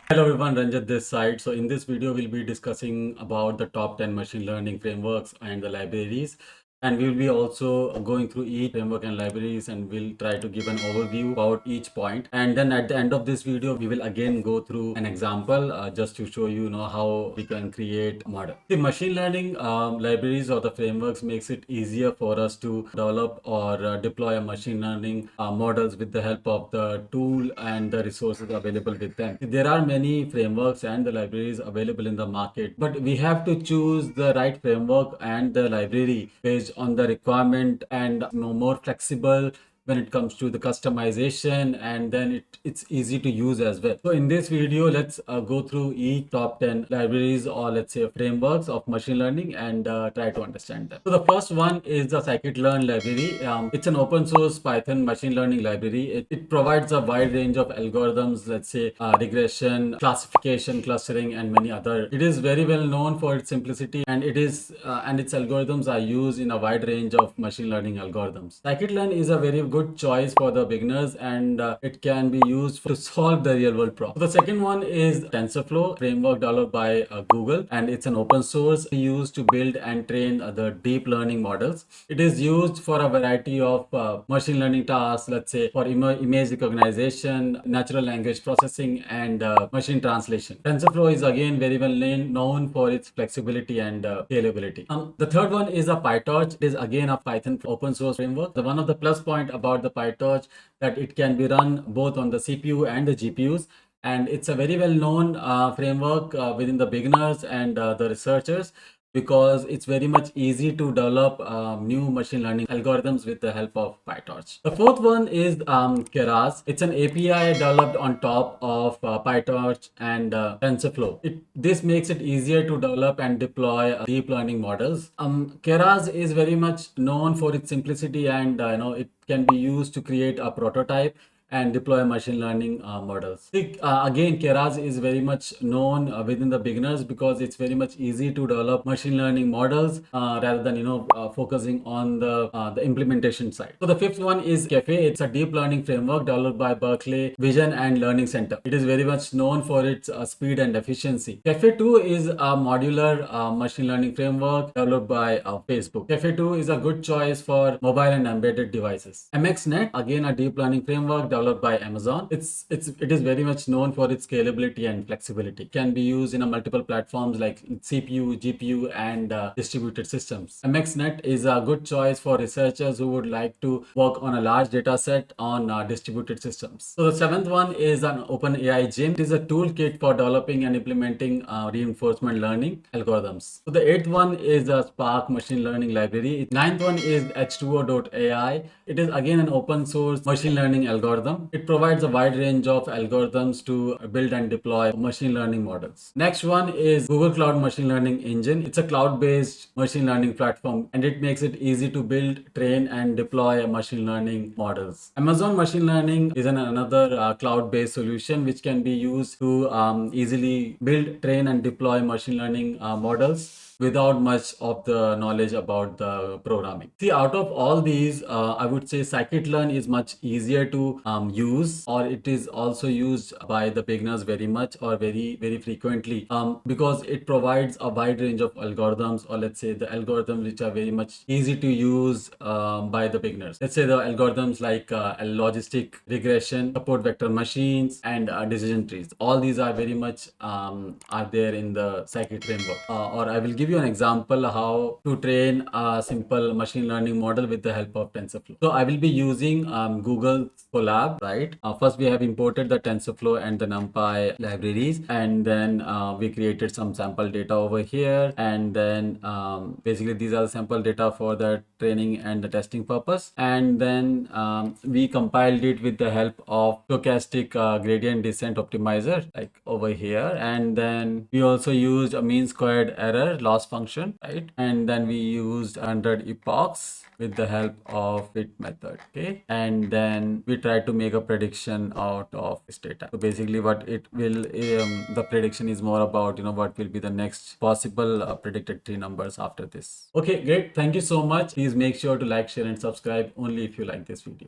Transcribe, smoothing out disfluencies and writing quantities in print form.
Hello everyone, Ranjit this side. So in this video, we'll be discussing about the top 10 machine learning frameworks and the libraries. And we'll be also going through each framework and libraries, and we'll try to give an overview about each point. And then at the end of this video, we will again go through an example just to show you, how we can create a model. The machine learning libraries or the frameworks makes it easier for us to develop or deploy a machine learning models with the help of the tool and the resources available with them. There are many frameworks and the libraries available in the market, but we have to choose the right framework and the library based on the requirement and more flexible when it comes to the customization, and then it's easy to use as well. So in this video, let's go through each top 10 libraries, or let's say frameworks of machine learning, and try to understand them. So the first one is the scikit-learn library. It's an open source Python machine learning library. It provides a wide range of algorithms, let's say regression, classification, clustering, and many other. It is very well known for its simplicity, and its algorithms are used in a wide range of machine learning algorithms. Scikit-learn is a very good choice for the beginners, and it can be used to solve the real world problem. The second one is TensorFlow, framework developed by Google, and it's an open source used to build and train the deep learning models. It is used for a variety of machine learning tasks, let's say for image recognition, natural language processing, and machine translation. TensorFlow is again very well known for its flexibility and scalability. The third one is a PyTorch. It is again a Python open source framework. The one of the plus point about the PyTorch that it can be run both on the CPU and the GPUs, and it's a very well known framework within the beginners and the researchers, because it's very much easy to develop new machine learning algorithms with the help of PyTorch. The fourth one is KERAS. It's an API developed on top of PyTorch and TensorFlow. This makes it easier to develop and deploy deep learning models. KERAS is very much known for its simplicity, and it can be used to create a prototype and deploy machine learning models. Again, KERAS is very much known within the beginners because it's very much easy to develop machine learning models rather than focusing on the implementation side. So the fifth one is Caffe. It's a deep learning framework developed by Berkeley Vision and Learning Center. It is very much known for its speed and efficiency. Caffe 2 is a modular machine learning framework developed by Facebook. Caffe 2 is a good choice for mobile and embedded devices. MXNet, again a deep learning framework developed by Amazon. It is very much known for its scalability and flexibility. It can be used in multiple platforms like CPU, GPU, and distributed systems. MXNet is a good choice for researchers who would like to work on a large data set on distributed systems. So the seventh one is an OpenAI Gym. It is a toolkit for developing and implementing reinforcement learning algorithms. So the eighth one is the Spark machine learning library. Ninth one is H2O.ai. It is again an open source machine learning algorithm. It provides a wide range of algorithms to build and deploy machine learning models. Next one is Google Cloud Machine Learning Engine. It's a cloud-based machine learning platform, and it makes it easy to build, train, and deploy machine learning models. Amazon Machine Learning is another cloud-based solution which can be used to easily build, train, and deploy machine learning models without much of the knowledge about the programming. See, out of all these, I would say scikit-learn is much easier to use, or it is also used by the beginners very much or very frequently, because it provides a wide range of algorithms, or let's say the algorithms which are very much easy to use by the beginners. Let's say the algorithms like logistic regression, support vector machines, and decision trees. All these are very much are there in the scikit framework. Or I will give you an example how to train a simple machine learning model with the help of TensorFlow. So I will be using Google Colab, right? First we have imported the TensorFlow and the NumPy libraries, and then we created some sample data over here, and then basically these are the sample data for the training and the testing purpose, and then we compiled it with the help of stochastic gradient descent optimizer like over here, and then we also used a mean squared error loss function, right? And then we used 100 epochs with the help of fit method, okay? And then we try to make a prediction out of this data. So basically what it will the prediction is more about what will be the next possible predicted tree numbers after this. Okay, great. Thank you so much. Please make sure to like, share, and subscribe only if you like this video.